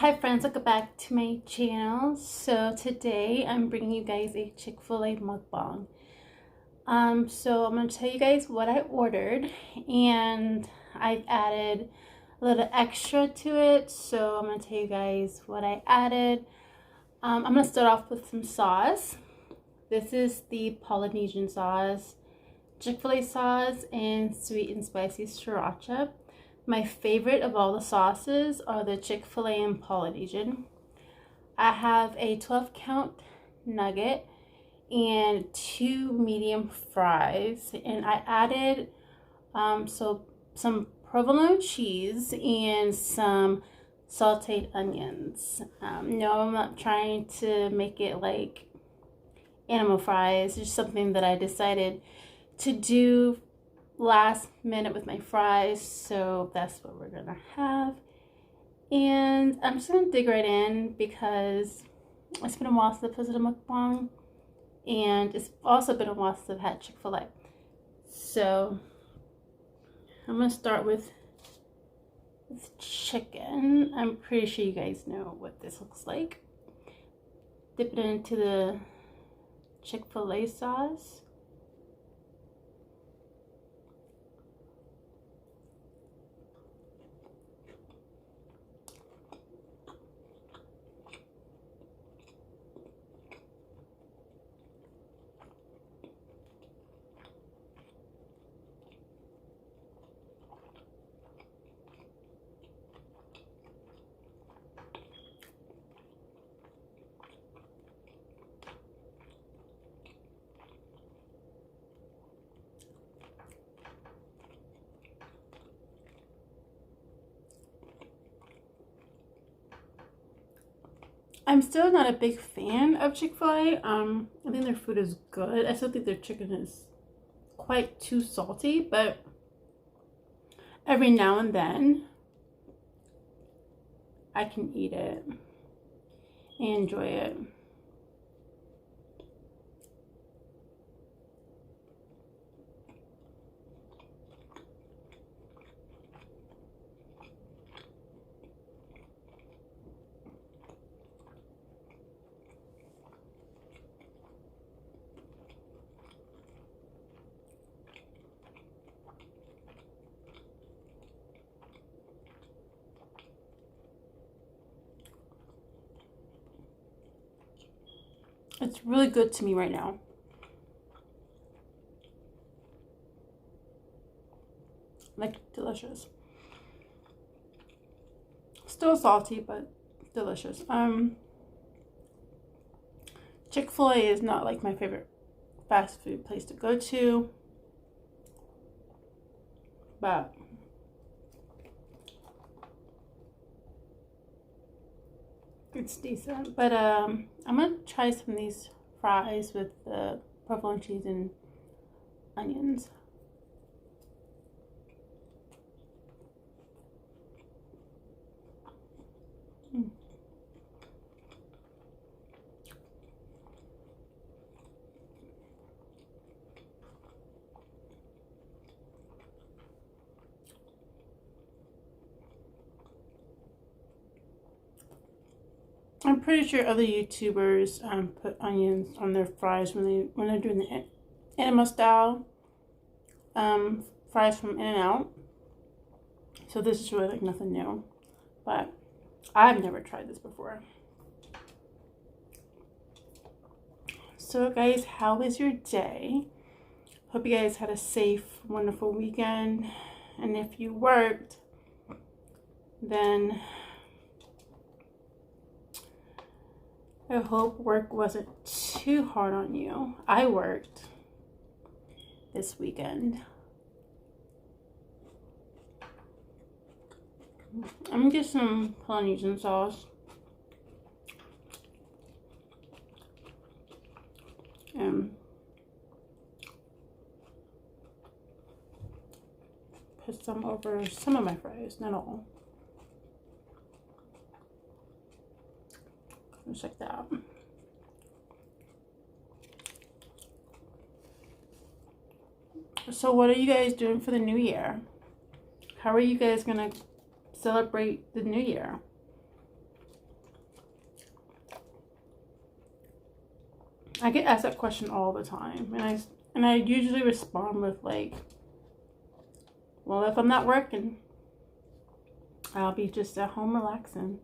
Hi friends, welcome back to my channel. So today I'm bringing you guys a Chick-fil-A mukbang. So I'm going to tell you guys what I ordered, and I've added a little extra to it. So I'm going to tell you guys what I added. I'm going to start off with some sauce. This is the Polynesian sauce, Chick-fil-A sauce, and sweet and spicy sriracha. My favorite of all the sauces are the Chick-fil-A and Polynesian. I have a 12 count nugget and 2 medium fries, and I added some provolone cheese and some sauteed onions. No, I'm not trying to make it like animal fries. It's just something that I decided to do last minute with my fries, so that's what we're gonna have. And I'm just gonna dig right in because it's been a while since I've posted a mukbang, and it's also been a while since I've had Chick-fil-A. So I'm gonna start with chicken. I'm pretty sure you guys know what this looks like. Dip it into the Chick-fil-A sauce. I'm still not a big fan of Chick-fil-A. I think their food is good. I still think their chicken is quite too salty, but every now and then I can eat it and enjoy it. It's really good to me right now. Like, delicious. Still salty, but delicious. Chick-fil-A is not like my favorite fast food place to go to, but it's decent. But I'm gonna try some of these fries with the provolone cheese and onions. I'm pretty sure other YouTubers put onions on their fries when they're doing the animal style fries from In-N-Out. So this is really like nothing new, but I've never tried this before. So guys, how was your day? Hope you guys had a safe, wonderful weekend. And if you worked, then I hope work wasn't too hard on you. I worked this weekend. I'm gonna get some Polynesian sauce. And put some over some of my fries, not all. Just like that. So what are you guys doing for the new year? How are you guys gonna celebrate the new year? I get asked that question all the time, and I usually respond with like, well, if I'm not working, I'll be just at home relaxing.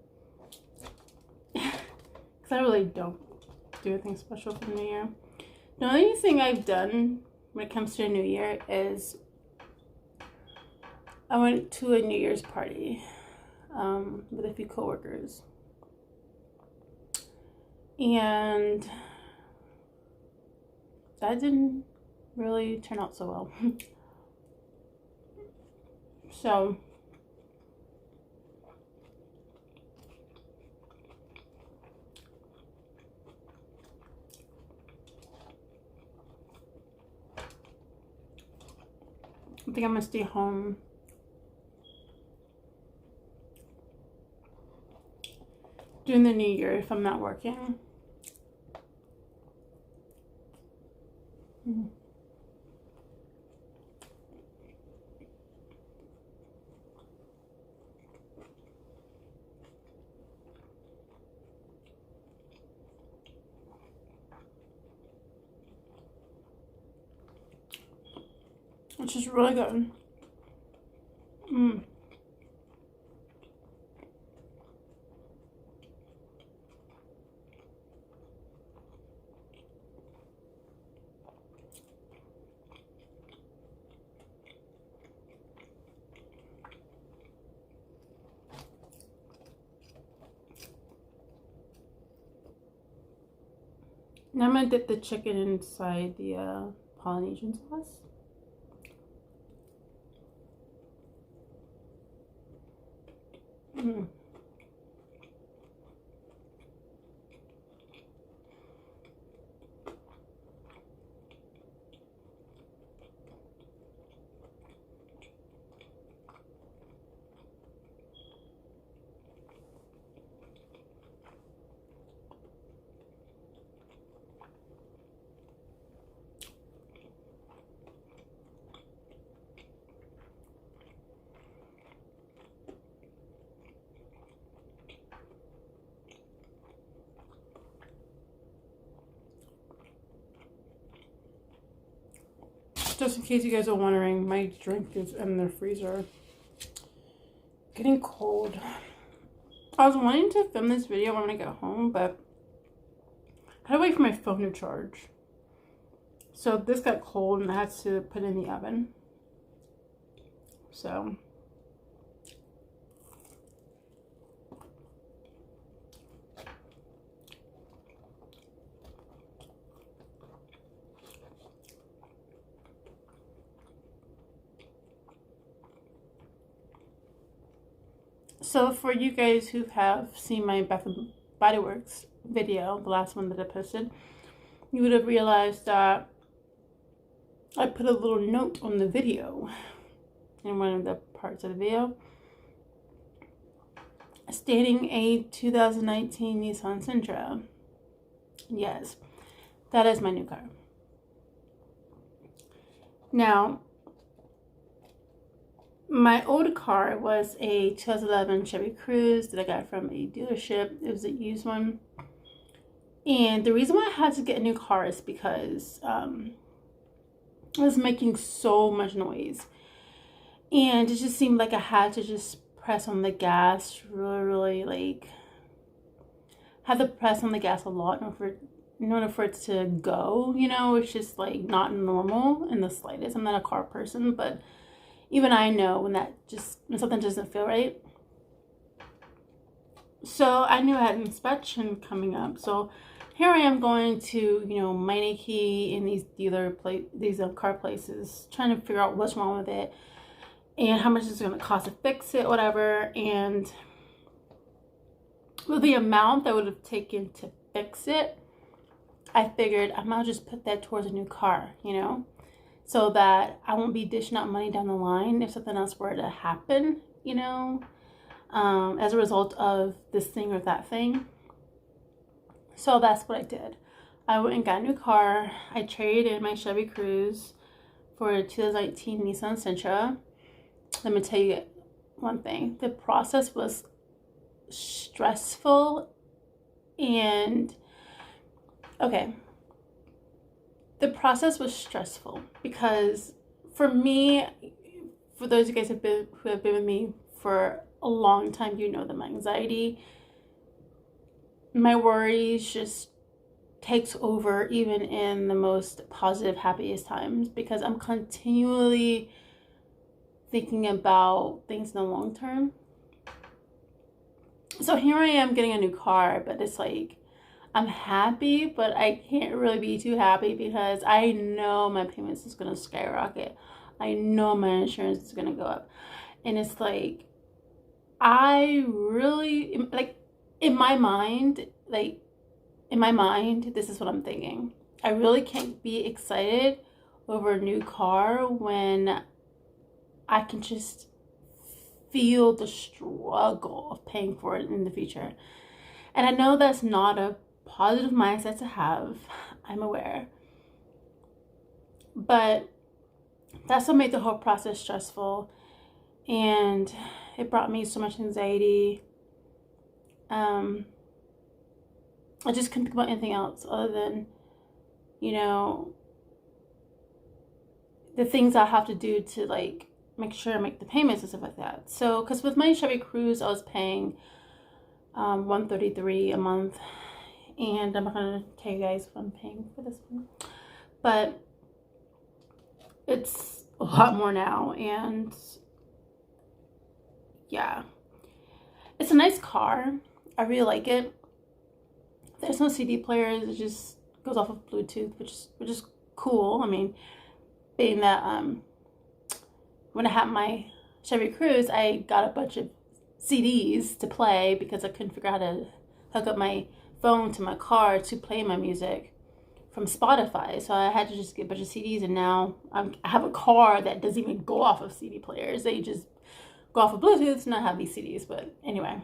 Because I really don't do anything special for New Year. The only thing I've done when it comes to a New Year is I went to a New Year's party with a few coworkers. And that didn't really turn out so well. So I think I'm gonna stay home during the New Year if I'm not working. Which is really good. Now I'm gonna dip the chicken inside the Polynesian sauce. Just in case you guys are wondering, my drink is in the freezer. Getting cold. I was wanting to film this video when I get home, but I had to wait for my phone to charge. So this got cold and I had to put it in the oven. So for you guys who have seen my Bath and Body Works video, the last one that I posted, you would have realized that I put a little note on the video, in one of the parts of the video, stating a 2019 Nissan Sentra. Yes, that is my new car. Now, my old car was a 2011 Chevy Cruze that I got from a dealership. It was a used one. And the reason why I had to get a new car is because it was making so much noise. And it just seemed like I had to just press on the gas really, like, had to press on the gas a lot in order for it to go, you know. It's just like not normal in the slightest. I'm not a car person, but even I know when something doesn't feel right. So I knew I had an inspection coming up. So here I am going to, you know, Meineke in these car places, trying to figure out what's wrong with it and how much it's going to cost to fix it, whatever. And with the amount that would have taken to fix it, I figured I might just put that towards a new car, you know, so that I won't be dishing out money down the line if something else were to happen, you know, as a result of this thing or that thing. So that's what I did. I went and got a new car. I traded in my Chevy Cruze for a 2019 Nissan Sentra. Let me tell you one thing. The process was stressful and, okay, the process was stressful because for me, for those of you guys who have been with me for a long time, you know that my anxiety, my worries just takes over even in the most positive, happiest times because I'm continually thinking about things in the long term. So here I am getting a new car, but it's like I'm happy, but I can't really be too happy because I know my payments is going to skyrocket. I know my insurance is going to go up. And it's like, I really, like, in my mind, this is what I'm thinking. I really can't be excited over a new car when I can just feel the struggle of paying for it in the future. And I know that's not a positive mindset to have. I'm aware. But that's what made the whole process stressful. And it brought me so much anxiety. I just couldn't think about anything else other than, you know, the things I have to do to like make sure I make the payments and stuff like that. So, because with my Chevy Cruze, I was paying $133 a month, and I'm not gonna tell you guys what I'm paying for this one, but it's a lot more now. And yeah, it's a nice car. I really like it. There's no CD players. It just goes off of Bluetooth, which is cool. I mean, being that when I had my Chevy Cruze, I got a bunch of CDs to play because I couldn't figure out how to hook up my phone to my car to play my music from Spotify. So I had to just get a bunch of CDs, and now I have a car that doesn't even go off of CD players. They just go off of Bluetooth and I have these CDs. But anyway.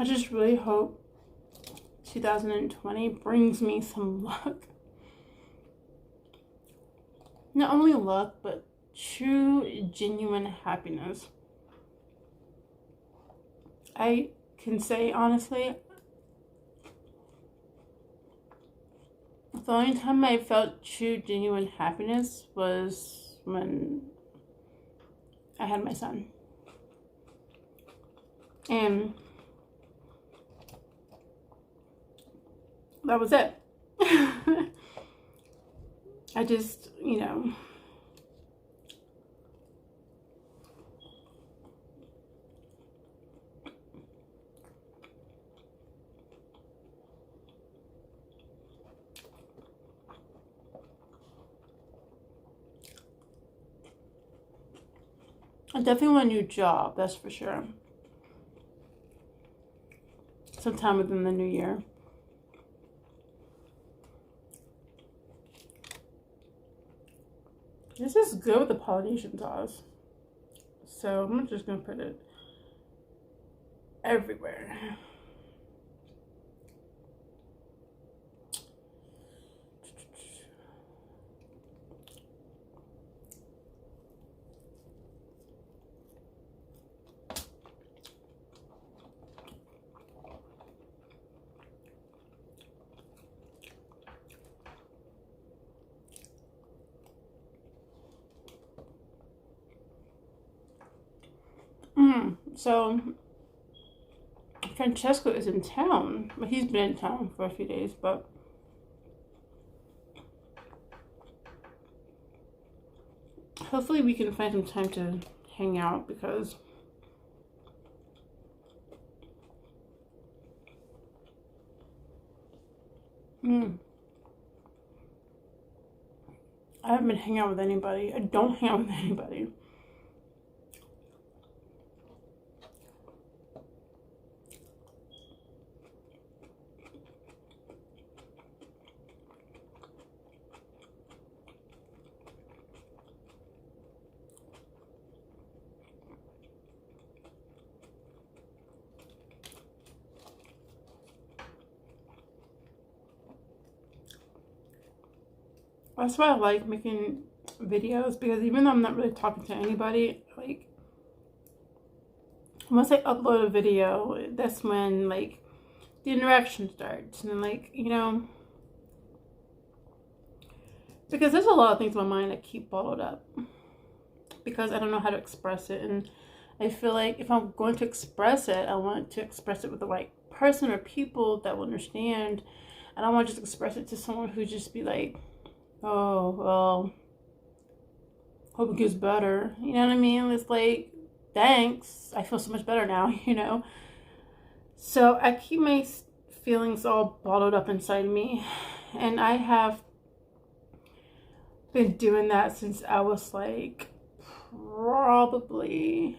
I just really hope 2020 brings me some luck. Not only luck, but true, genuine happiness. I can say honestly, the only time I felt true, genuine happiness was when I had my son. And that was it. I just, you know, I definitely want a new job, that's for sure. Sometime within the new year. This is good with the Polynesian sauce. So I'm just gonna put it everywhere. So Francesco is in town. Well, he's been in town for a few days, but hopefully we can find some time to hang out because I haven't been hanging out with anybody. I don't hang out with anybody. That's why I like making videos, because even though I'm not really talking to anybody, like once I upload a video, that's when like the interaction starts. And like, you know, because there's a lot of things in my mind that keep bottled up because I don't know how to express it. And I feel like if I'm going to express it, I want to express it with the right person or people that will understand. I don't want to just express it to someone who just be like, oh, well, hope it gets better. You know what I mean? It's like, thanks. I feel so much better now, you know? So I keep my feelings all bottled up inside me. And I have been doing that since I was like probably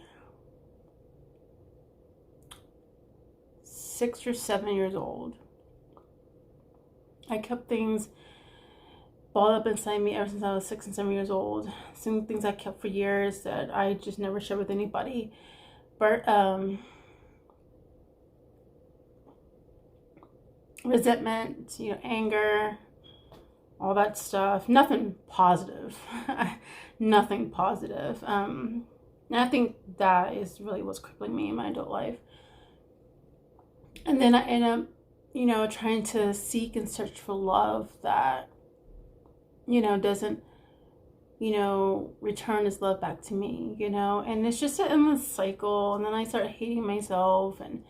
6 or 7 years old. I kept things balled up inside me ever since I was 6 and 7 years old. Some things I kept for years that I just never shared with anybody. But resentment, you know, anger, all that stuff. Nothing positive. Nothing positive. And I think that is really what's crippling me in my adult life. And then I end up, you know, trying to seek and search for love that, you know, doesn't, you know, return his love back to me, you know. And it's just an endless cycle. And then I started hating myself, and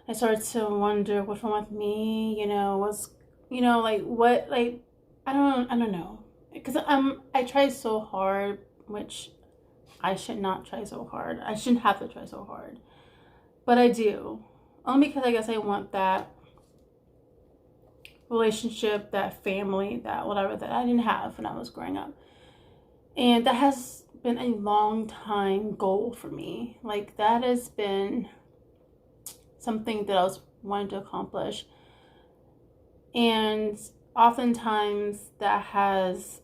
I started to wonder what's wrong with me, you know, what's, you know, like what, like, I don't know. Because I try so hard, which I should not try so hard. I shouldn't have to try so hard. But I do. Only because I guess I want that relationship, that family, that whatever that I didn't have when I was growing up. And that has been a long time goal for me. Like, that has been something that I was wanting to accomplish. And oftentimes that has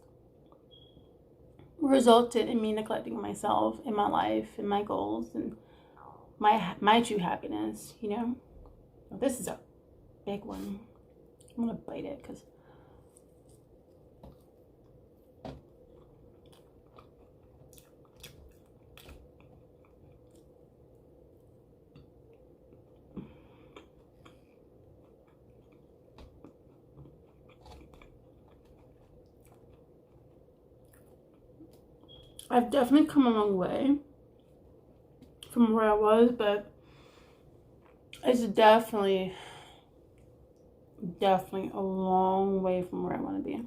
resulted in me neglecting myself in my life and my goals and my true happiness, you know. This is a big one. I'm gonna bite it because I've definitely come a long way from where I was, but it's definitely a long way from where I want to be.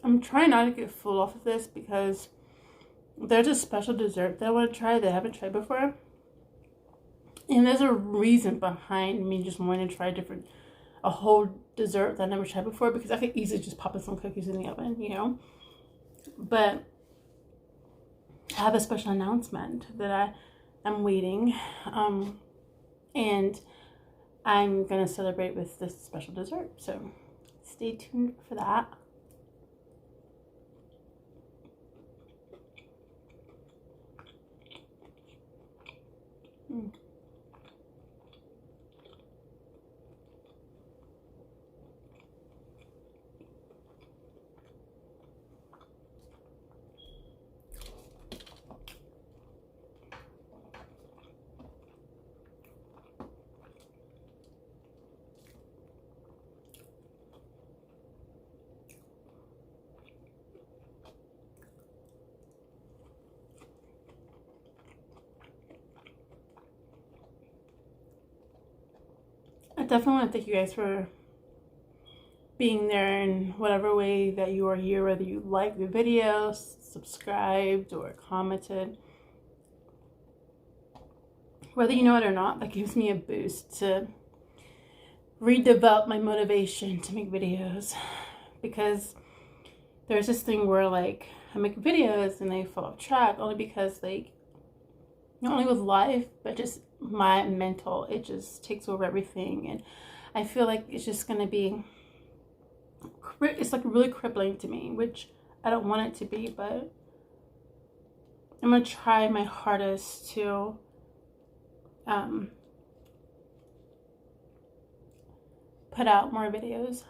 I'm trying not to get full off of this because there's a special dessert that I want to try that I haven't tried before. And there's a reason behind me just wanting to try a whole dessert that I never tried before, because I could easily just pop in some cookies in the oven, you know. But I have a special announcement that I'm waiting. And I'm going to celebrate with this special dessert. So stay tuned for that. I definitely want to thank you guys for being there in whatever way that you are here, whether you like the video, subscribed, or commented. Whether you know it or not, that gives me a boost to redevelop my motivation to make videos, because there's this thing where like I make videos and they fall off track only because like not only with life but just my mental, it just takes over everything, and I feel like it's just gonna be, it's like really crippling to me, which I don't want it to be, but I'm gonna try my hardest to put out more videos.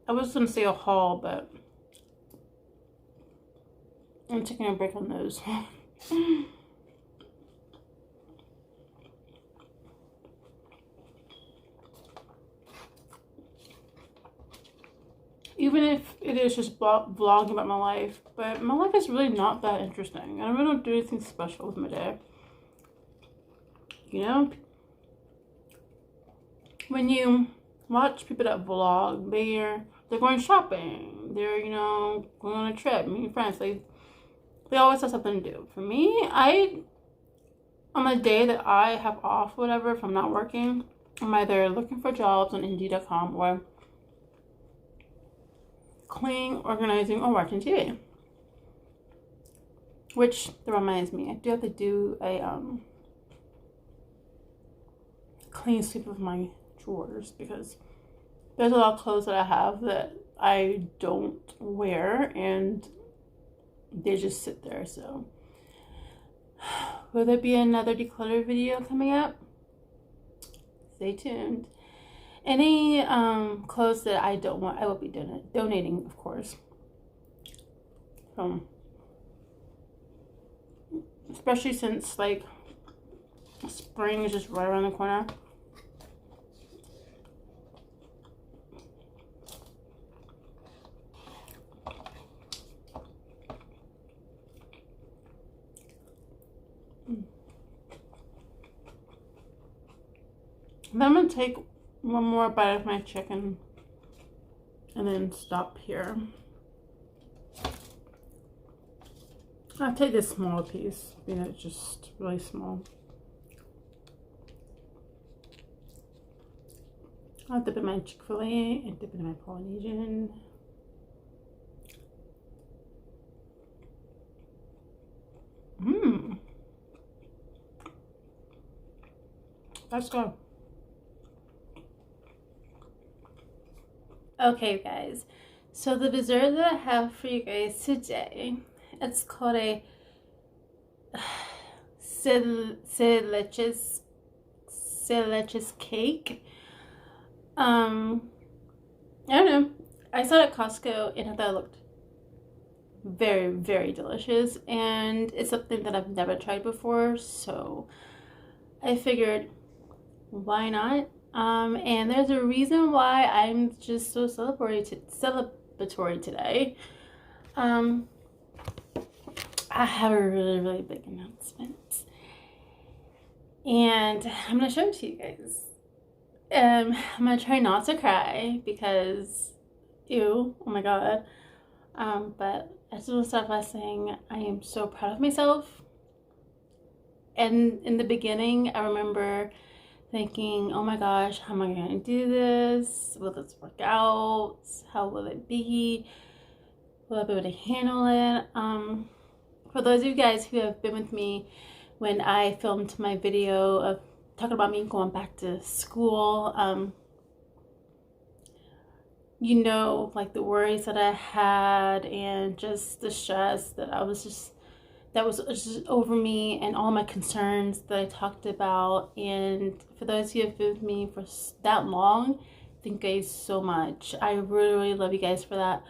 I was gonna say a haul, but I'm taking a break on those. Even if it is just vlogging about my life, but my life is really not that interesting. I really don't do anything special with my day. You know, when you watch people that vlog, they're going shopping, they're, you know, going on a trip, meeting friends, they always have something to do. For me, on the day that I have off, whatever, if I'm not working, I'm either looking for jobs on Indeed.com or cleaning, organizing, or watching TV. Which, that reminds me, I do have to do a clean sweep of my drawers, because there's a lot of clothes that I have that I don't wear and they just sit there. So will there be another declutter video coming up? Stay tuned. Any clothes that I don't want, I will be donating, of course. Especially since like spring is just right around the corner. Then I'm gonna take one more bite of my chicken and then stop here. I'll take this small piece, you know, it's just really small. I'll dip in my Chick-fil-A and dip in my Polynesian. Let's go. Okay, guys. So the dessert that I have for you guys today, it's called a Leches cake. I don't know. I saw it at Costco and I thought it looked very, very delicious, and it's something that I've never tried before, so I figured, why not? And there's a reason why I'm just so celebratory today. I have a really, really big announcement, and I'm gonna show it to you guys. I'm gonna try not to cry because, ew, oh my god. But I just want to start by saying I am so proud of myself. And in the beginning, I remember thinking, oh my gosh, how am I going to do this? Will this work out? How will it be? Will I be able to handle it? For those of you guys who have been with me when I filmed my video of talking about me going back to school, you know, like the worries that I had and just the stress that was just over me, and all my concerns that I talked about. And for those who have been with me for that long, thank you guys so much. I really, really love you guys for that.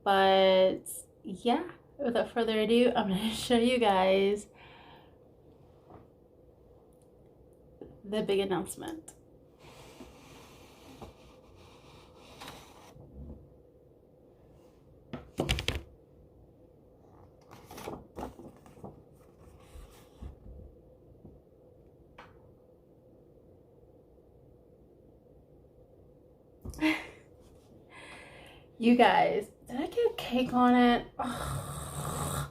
But yeah, without further ado, I'm going to show you guys the big announcement. You guys, did I get cake on it? Oh,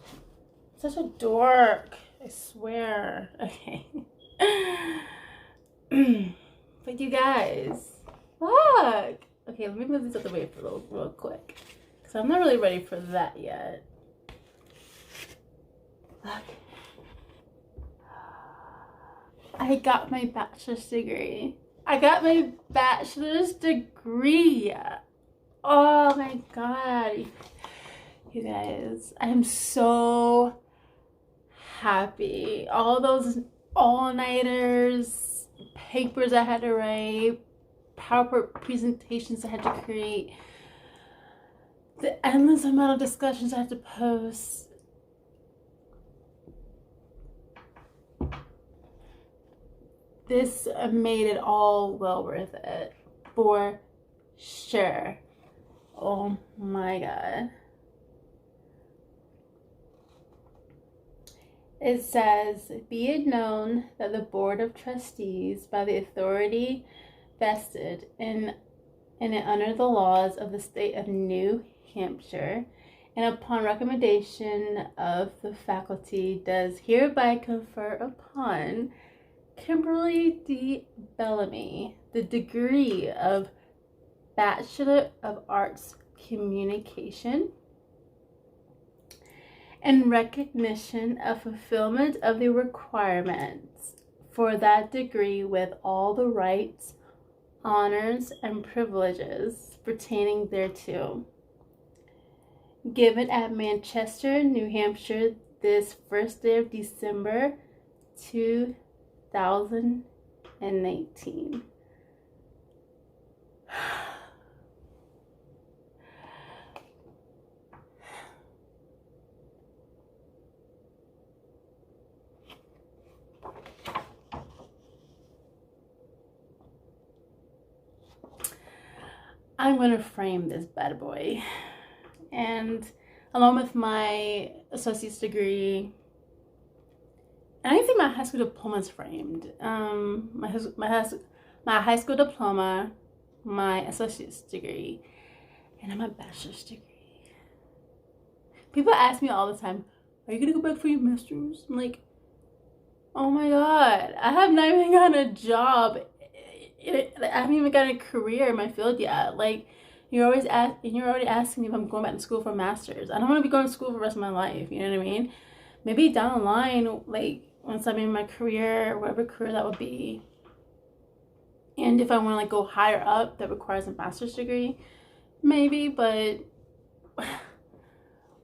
such a dork. I swear. Okay. But you guys, look. Okay, let me move this out the way for real quick. Because I'm not really ready for that yet. Look. I got my bachelor's degree. I got my bachelor's degree. Oh my god. You guys, I'm so happy. All those all-nighters, papers I had to write, PowerPoint presentations I had to create, the endless amount of discussions I had to post. This made it all well worth it, for sure. Oh my god. It says, be it known that the Board of Trustees, by the authority vested in it under the laws of the state of New Hampshire, and upon recommendation of the faculty, does hereby confer upon Kimberly D. Bellamy the degree of Bachelor of Arts Communication, in recognition of fulfillment of the requirements for that degree with all the rights, honors, and privileges pertaining thereto. Given at Manchester, New Hampshire, this first day of December 2019. I'm gonna frame this bad boy, and along with my associate's degree, and I think my high school diploma is framed. My high school diploma, my associate's degree, and my bachelor's degree. People ask me all the time, "Are you gonna go back for your master's?" I'm like, "Oh my god, I have not even gotten a job. I haven't even gotten a career in my field yet. Like, you're already asking me if I'm going back to school for a master's. I don't want to be going to school for the rest of my life. You know what I mean? Maybe down the line, like once I'm in my career, whatever career that would be, and if I want to like go higher up, that requires a master's degree, maybe. But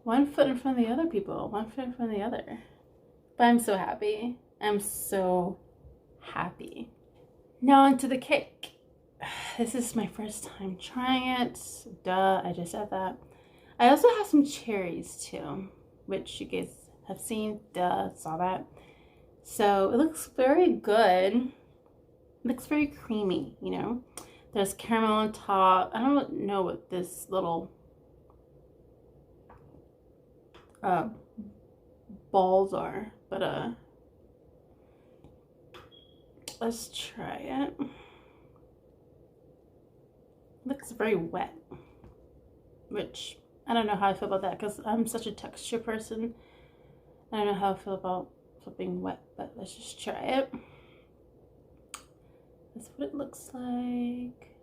one foot in front of the other, people. One foot in front of the other. But I'm so happy. I'm so happy. Now onto the cake. This is my first time trying it. Duh, I just said that. I also have some cherries too, which you guys have seen. Duh, saw that. So it looks very good. It looks very creamy, you know. There's caramel on top. I don't know what this little balls are, but let's try it. Looks very wet, which I don't know how I feel about that because I'm such a texture person. I don't know how I feel about being wet, but let's just try it. That's what it looks like.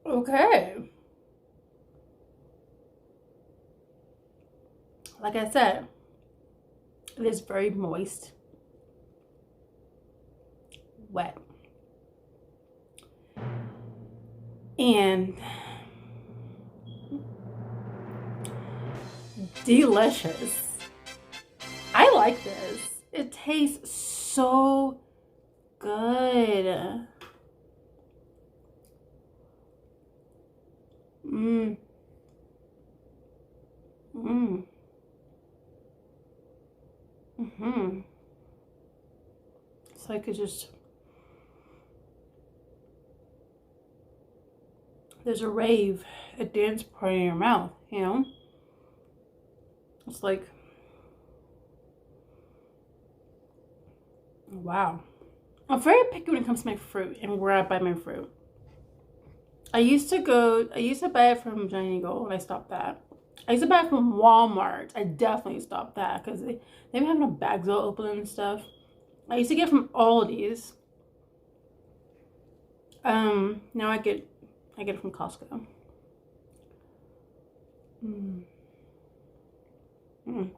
Okay. Like I said, it is very moist. wet. And delicious. I like this. It tastes so good. Mmm. Mmm. Mm-hmm. It's like it just, there's a rave, a dance party in your mouth, you know? It's like, wow. I'm very picky when it comes to my fruit and where I buy my fruit. I used to buy it from Giant Eagle and I stopped that. I used to buy it from Walmart. I definitely stopped that because they be having the bags all open and stuff. I used to get from Aldi's. Now I get it from Costco. Mm. Mm.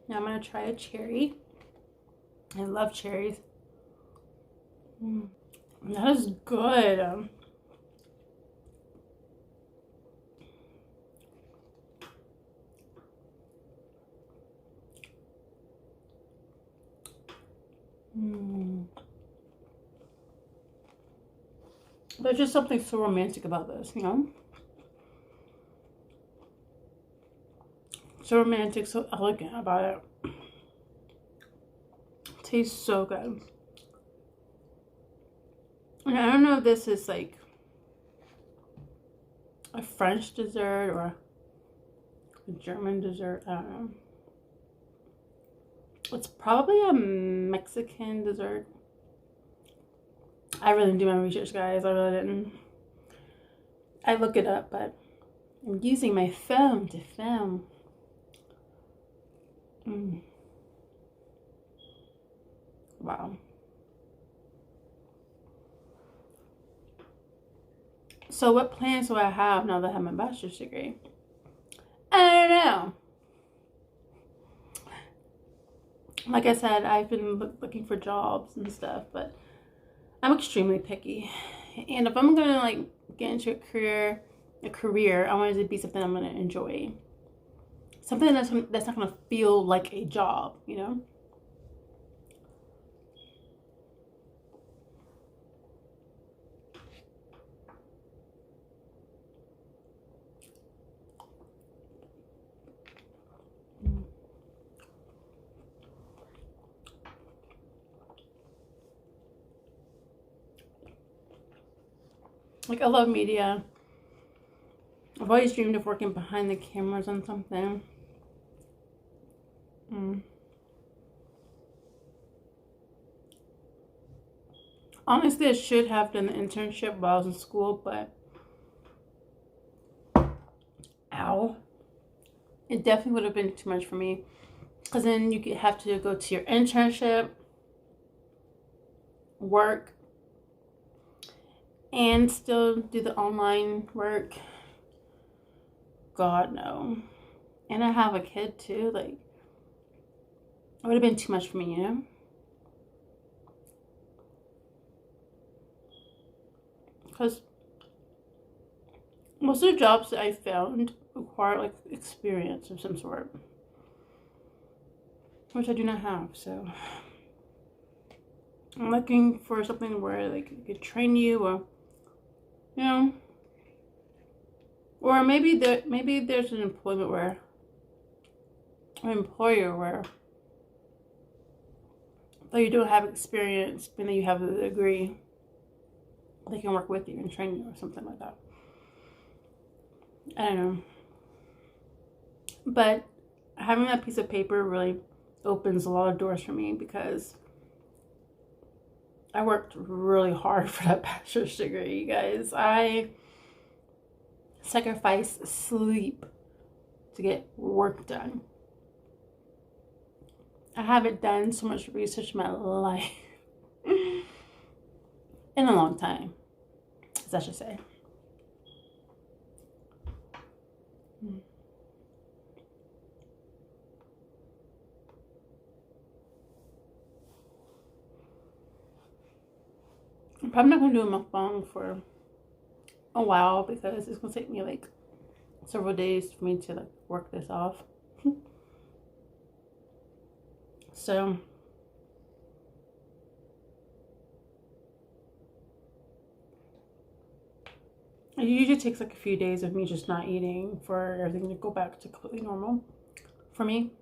Now I'm gonna try a cherry. I love cherries. That is good. There's just something so romantic about this, you know? So romantic, so elegant about it. Tastes so good. And I don't know if this is like a French dessert or a German dessert. I don't know. It's probably a Mexican dessert. I really didn't do my research, guys. I really didn't. I look it up, but I'm using my phone to film. Wow. So what plans do I have now that I have my bachelor's degree? I don't know. Like I said, I've been looking for jobs and stuff, but I'm extremely picky. And if I'm gonna like get into a career, I want it to be something I'm gonna enjoy. Something that's not gonna feel like a job, you know? Like, I love media. I've always dreamed of working behind the cameras on something. Honestly, I should have done the internship while I was in school, but ow. It definitely would have been too much for me. Because then you could have to go to your internship, work, and still do the online work. God, no. And I have a kid too. Like, it would have been too much for me, you know? Because most of the jobs that I found require like experience of some sort, which I do not have. So I'm looking for something where like it could train you, or you know, or maybe there's an employment where an employer where though you don't have experience, but then you have a degree, they can work with you and train you or something like that. I don't know. But having that piece of paper really opens a lot of doors for me because I worked really hard for that bachelor's degree, you guys. I sacrificed sleep to get work done. I haven't done so much research in my life in a long time, as I should say. I'm probably not going to do a mukbang for a while because it's going to take me like several days for me to like work this off. So it usually takes like a few days of me just not eating for everything to go back to completely normal for me.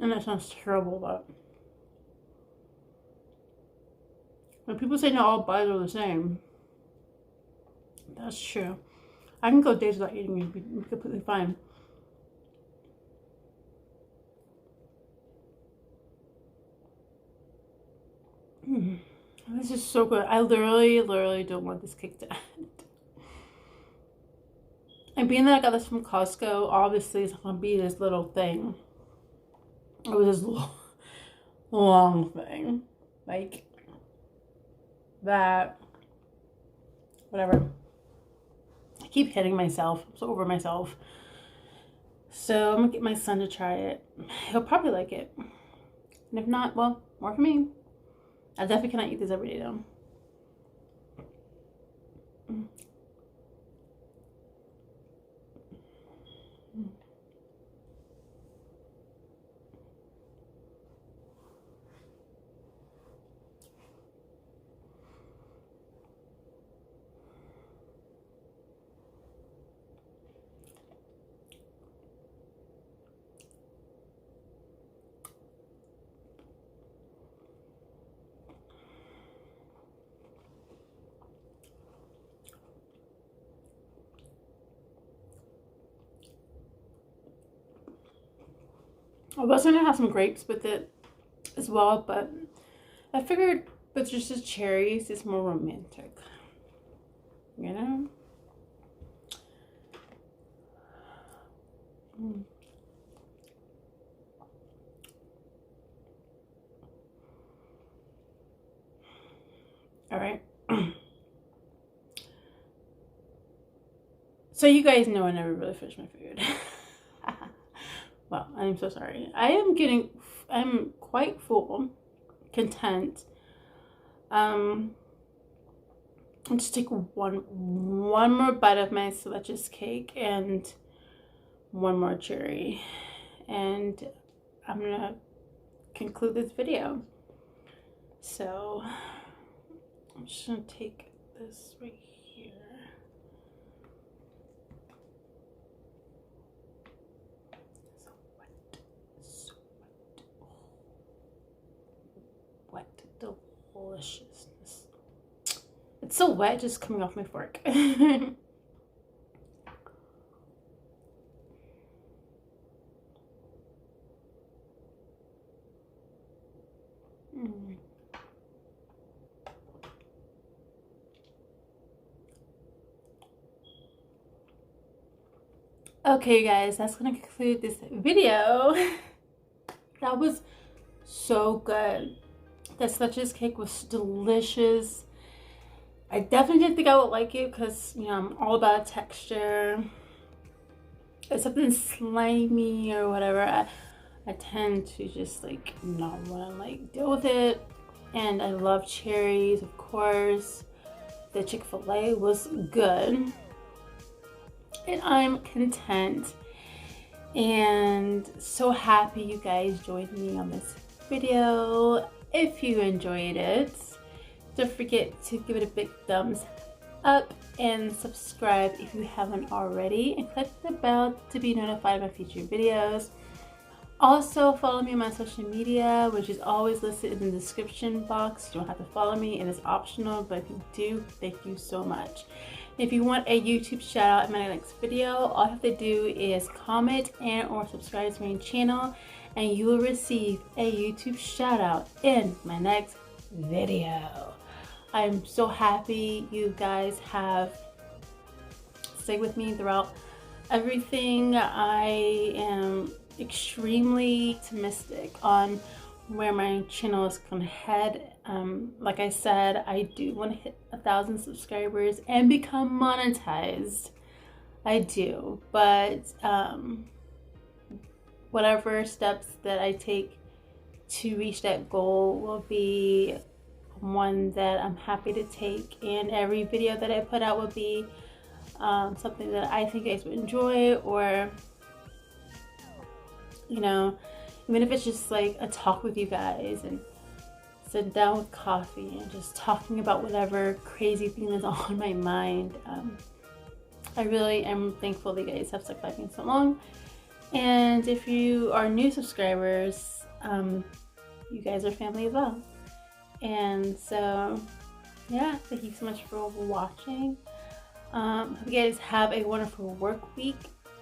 And that sounds terrible, but when people say not all bodies are the same, that's true. I can go days without eating and be completely fine. This is so good. I literally don't want this cake to end. And being that I got this from Costco, obviously it's not going to be this little thing. It was this long thing. Like that. Whatever. I keep hitting myself. I'm so over myself. So I'm going to get my son to try it. He'll probably like it. And if not, well, more for me. I definitely cannot eat this every day though. I was gonna have some grapes with it as well, but I figured with just the cherries, it's more romantic. You know? All right. So you guys know I never really finish my food. Well, I'm so sorry. I'm quite full, content. I'll just take one more bite of my Leches cake and one more cherry, and I'm gonna conclude this video. So I'm just gonna take this right here. So wet, deliciousness. It's so wet just coming off my fork. Okay guys, that's gonna conclude this video. That was so good. That Leches cake was delicious. I definitely didn't think I would like it because, you know, I'm all about texture. If something slimy or whatever, I tend to just like not want to like deal with it. And I love cherries, of course. The Chick-fil-A was good. And I'm content and so happy you guys joined me on this video. If you enjoyed it, don't forget to give it a big thumbs up and subscribe if you haven't already, and click the bell to be notified of my future videos. Also follow me on my social media, which is always listed in the description box. You don't have to follow me, it is optional, but if you do, thank you so much. If you want a YouTube shout out in my next video, all you have to do is comment and or subscribe to my channel, and you will receive a YouTube shout out in my next video. I'm so happy you guys have stayed with me throughout everything. I am extremely optimistic on where my channel is gonna head. Like I said, I do want to hit 1,000 subscribers and become monetized. I do, but whatever steps that I take to reach that goal will be one that I'm happy to take, and every video that I put out will be something that I think you guys would enjoy, or you know, even if it's just like a talk with you guys and sit down with coffee and just talking about whatever crazy thing is on my mind. I really am thankful that you guys have stuck by me so long. And if you are new subscribers, you guys are family as well. And so, yeah, thank you so much for watching. Hope you guys have a wonderful work week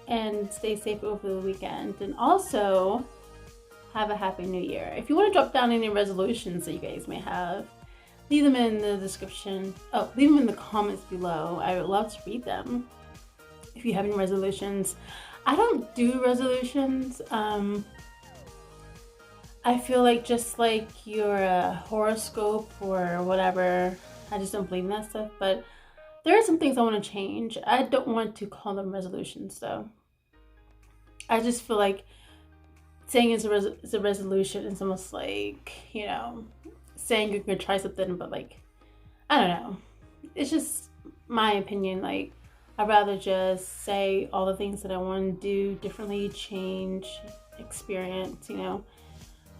and stay safe over the weekend. And also, have a happy new year. If you want to drop down any resolutions that you guys may have, leave them in the description. Oh, leave them in the comments below. I would love to read them. If you have any resolutions. I don't do resolutions. I feel like just like your horoscope or whatever, I just don't believe in that stuff. But there are some things I want to change. I don't want to call them resolutions though. I just feel like saying it's a resolution is almost like, you know, saying you're gonna try something, but like, I don't know. It's just my opinion. Like, I'd rather just say all the things that I want to do differently, change, experience, you know.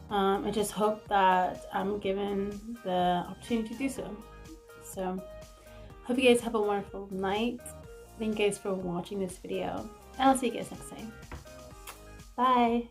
I just hope that I'm given the opportunity to do so. So, hope you guys have a wonderful night. Thank you guys for watching this video. And I'll see you guys next time. Bye.